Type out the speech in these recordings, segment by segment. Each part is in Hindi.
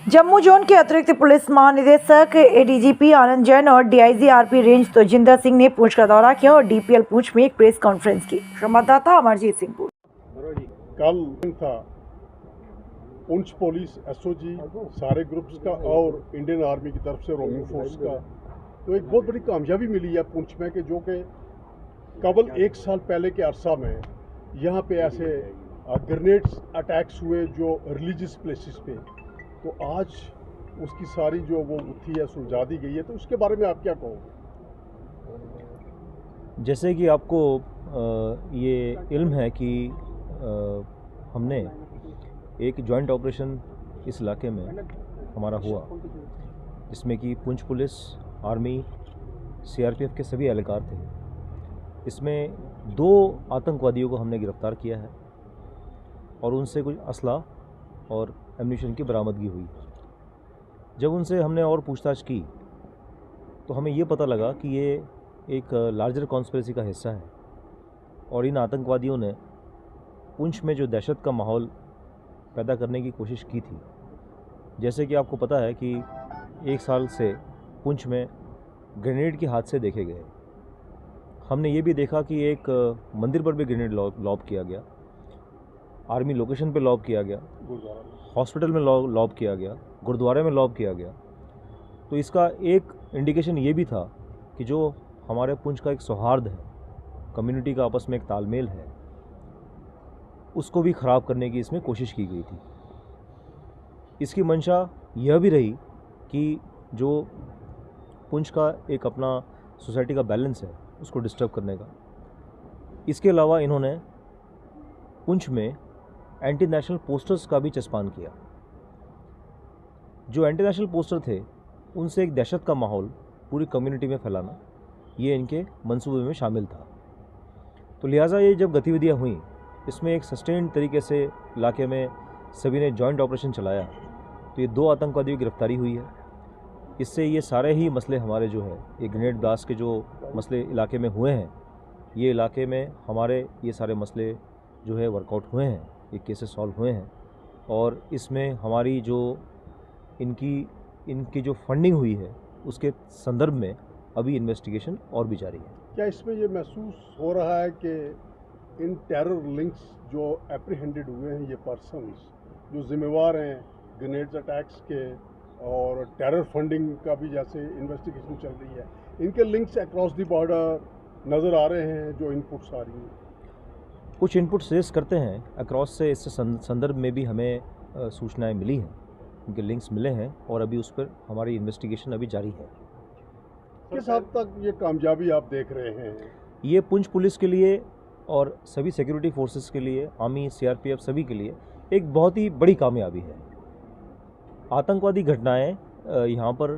जम्मू जोन के अतिरिक्त पुलिस महानिदेशक एडीजीपी आनंद जैन और डीआईजी आरपी रेंज तोजिंदर सिंह ने पुंछ का दौरा किया और डीपीएल पुंछ में एक प्रेस कॉन्फ्रेंस की। संवाददाता अमरजीत सिंह। कल था पुंछ पुलिस एसओजी सारे ग्रुप्स का और इंडियन आर्मी की तरफ से रोमिंग फोर्स का तो एक बहुत बड़ी कामयाबी मिली है पुंछ में कि जो कि कबल एक साल पहले के अरसा में यहाँ पे ऐसे ग्रेनेड्स अटैक्स हुए जो रिलीजियस प्लेसेस पे, तो आज उसकी सारी जो वो थी है सुलझा दी गई है। तो उसके बारे में आप क्या कहोगे? जैसे कि आपको ये इल्म है कि हमने एक जॉइंट ऑपरेशन इस इलाके में हमारा हुआ जिसमें कि पुंछ पुलिस, आर्मी, सीआरपीएफ के सभी एहलकार थे। इसमें 2 आतंकवादियों को हमने गिरफ्तार किया है और उनसे कुछ असला और एम्यूनिशन की बरामदगी हुई। जब उनसे हमने और पूछताछ की तो हमें ये पता लगा कि ये एक लार्जर कॉन्स्पिरेसी का हिस्सा है और इन आतंकवादियों ने पुंछ में जो दहशत का माहौल पैदा करने की कोशिश की थी। जैसे कि आपको पता है कि 1 साल से पुंछ में ग्रेनेड के हादसे देखे गए। हमने ये भी देखा कि एक मंदिर पर भी ग्रेनेड लॉब किया गया, आर्मी लोकेशन पे लॉब किया गया, हॉस्पिटल में लॉब किया गया, गुरुद्वारे में लॉब किया गया। तो इसका एक इंडिकेशन ये भी था कि जो हमारे पुंछ का एक सौहार्द है, कम्युनिटी का आपस में एक तालमेल है, उसको भी ख़राब करने की इसमें कोशिश की गई थी। इसकी मंशा यह भी रही कि जो पुंछ का एक अपना सोसाइटी का बैलेंस है उसको डिस्टर्ब करने का। इसके अलावा इन्होंने पुंछ में एंटी नेशनल पोस्टर्स का भी चस्पान किया। जो एंटी नेशनल पोस्टर थे उनसे एक दहशत का माहौल पूरी कम्युनिटी में फैलाना, ये इनके मंसूबे में शामिल था। तो लिहाजा ये जब गतिविधियां हुई, इसमें एक सस्टेन्ड तरीके से इलाके में सभी ने जॉइंट ऑपरेशन चलाया, तो ये 2 आतंकवादियों की गिरफ्तारी हुई है। इससे ये सारे ही मसले हमारे जो है ये ग्रेनेड ब्लास्ट के जो मसले इलाके में हुए हैं, ये इलाके में हमारे ये सारे मसले जो है वर्कआउट हुए हैं, ये केसेस सॉल्व हुए हैं। और इसमें हमारी जो इनकी जो फंडिंग हुई है उसके संदर्भ में अभी इन्वेस्टिगेशन और भी जारी है। क्या इसमें ये महसूस हो रहा है कि इन टेरर लिंक्स जो एप्रीहेंडेड हुए हैं, ये पर्सन्स जो जिम्मेवार हैं ग्रेनेड अटैक्स के और टेरर फंडिंग का भी जैसे इन्वेस्टिगेशन चल रही है, इनके लिंक्स अक्रॉस द बॉर्डर नज़र आ रहे हैं? जो इनपुट्स आ रही हैं, कुछ इनपुट्स रेस करते हैं अक्रॉस से, इससे संदर्भ में भी हमें सूचनाएं मिली हैं, उनके लिंक्स मिले हैं और अभी उस पर हमारी इन्वेस्टिगेशन अभी जारी है। किस हद तक ये कामयाबी आप देख रहे हैं? ये पुंछ पुलिस के लिए और सभी सिक्योरिटी फोर्सेस के लिए, आर्मी, सीआरपीएफ सभी के लिए एक बहुत ही बड़ी कामयाबी है। आतंकवादी घटनाएं यहाँ पर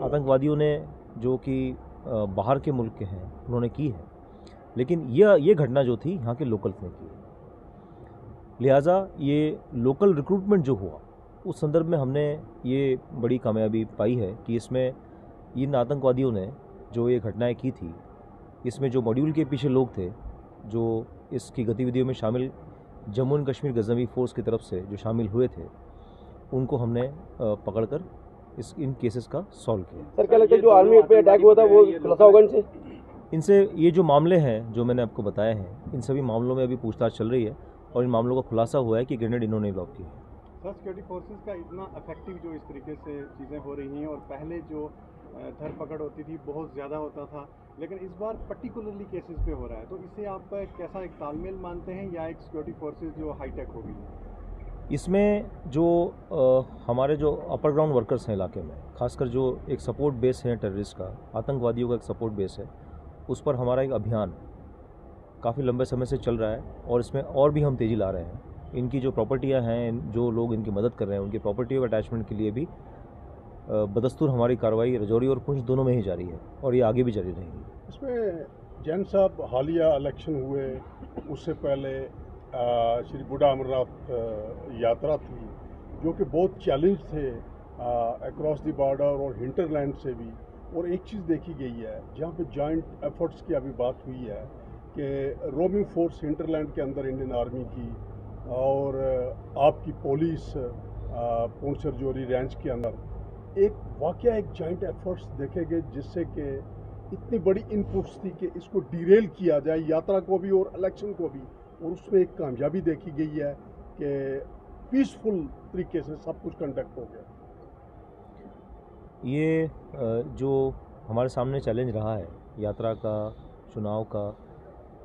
आतंकवादियों ने जो कि बाहर के मुल्क के हैं उन्होंने की है, लेकिन ये घटना जो थी यहाँ के लोकल्स ने की। लिहाजा ये लोकल रिक्रूटमेंट जो हुआ उस संदर्भ में हमने ये बड़ी कामयाबी पाई है कि इसमें इन आतंकवादियों ने जो ये घटनाएं की थी, इसमें जो मॉड्यूल के पीछे लोग थे जो इसकी गतिविधियों में शामिल जम्मू एंड कश्मीर गजनवी फोर्स की तरफ से जो शामिल हुए थे, उनको हमने पकड़कर इन केसेस का सॉल्व किया। सर, क्या लगता है जो आर्मी पे अटैक हुआ था वो खुलासा होगा इनसे? ये जो मामले हैं जो मैंने आपको बताए हैं, इन सभी मामलों में अभी पूछताछ चल रही है और इन मामलों का खुलासा हुआ है कि ग्रेनेड इन्होंने लॉब की है। सर, सिक्योरिटी फोर्सेस का इतना इफेक्टिव जो इस तरीके से चीज़ें हो रही हैं और पहले जो धरपकड़ होती थी बहुत ज़्यादा होता था, लेकिन इस बार पर्टिकुलरली केसेस पे हो रहा है, तो इसे आप कैसा एक तालमेल मानते हैं या एक सिक्योरिटी फोर्सेस जो हाईटेक होगी? इसमें जो हमारे जो अपर ग्राउंड वर्कर्स हैं इलाके में, खासकर जो एक सपोर्ट बेस है टेररिस्ट का, आतंकवादियों का एक सपोर्ट बेस है, उस पर हमारा एक अभियान काफ़ी लंबे समय से चल रहा है और इसमें और भी हम तेज़ी ला रहे हैं। इनकी जो प्रॉपर्टियां हैं, जो लोग इनकी मदद कर रहे हैं, उनकी प्रॉपर्टी और अटैचमेंट के लिए भी बदस्तूर हमारी कार्रवाई रजौरी और पुंछ दोनों में ही जारी है और ये आगे भी जारी रहेगी। इसमें जैन साहब हालिया इलेक्शन हुए, उससे पहले श्री बूढ़ा अमरनाथ यात्रा थी जो कि बहुत चैलेंज थे अक्रॉस द बॉर्डर और हिंटरलैंड से भी। और एक चीज़ देखी गई है जहाँ पे जॉइंट एफर्ट्स की अभी बात हुई है कि रोमिंग फोर्स हिंटरलैंड के अंदर इंडियन आर्मी की और आपकी पुलिस पुंछ रजौरी रेंज के अंदर एक वाकया एक जॉइंट एफर्ट्स देखे गए जिससे कि इतनी बड़ी इनपुट्स थी कि इसको डिरेल किया जाए यात्रा को भी और इलेक्शन को भी, और उसमें एक कामयाबी देखी गई है कि पीसफुल तरीके से सब कुछ कंडक्ट हो गया। ये जो हमारे सामने चैलेंज रहा है यात्रा का, चुनाव का,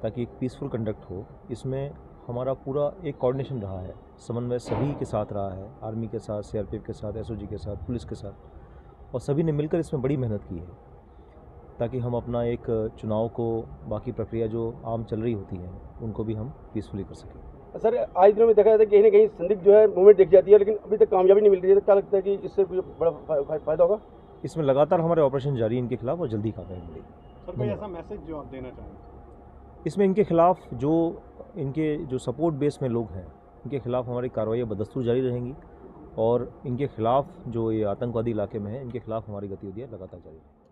ताकि एक पीसफुल कंडक्ट हो, इसमें हमारा पूरा एक कोऑर्डिनेशन रहा है, समन्वय सभी के साथ रहा है, आर्मी के साथ, सीआरपीएफ के साथ, एसओजी के साथ, पुलिस के साथ, और सभी ने मिलकर इसमें बड़ी मेहनत की है ताकि हम अपना एक चुनाव को, बाकी प्रक्रिया जो आम चल रही होती है उनको भी हम पीसफुली कर सकें। सर आज दिनों में देखा जाता है कहीं ना कहीं संदिग्ध जो है मूवमेंट देखी जाती है, लेकिन अभी तक कामयाबी नहीं मिल रही है। तो क्या लगता है कि इससे कुछ बड़ा फायदा होगा? इसमें लगातार हमारे ऑपरेशन जारी है इनके खिलाफ और जल्दी कामयाबी मिलेगी। सर कोई ऐसा मैसेज जो आप देना चाहें? इसमें इनके खिलाफ जो इनके जो सपोर्ट बेस में लोग हैं इनके खिलाफ हमारी कार्रवाइयाँ बदस्तूर जारी रहेंगी, और इनके खिलाफ जो ये आतंकवादी इलाके में है इनके खिलाफ हमारी गतिविधियाँ लगातार जारी रहेंगी।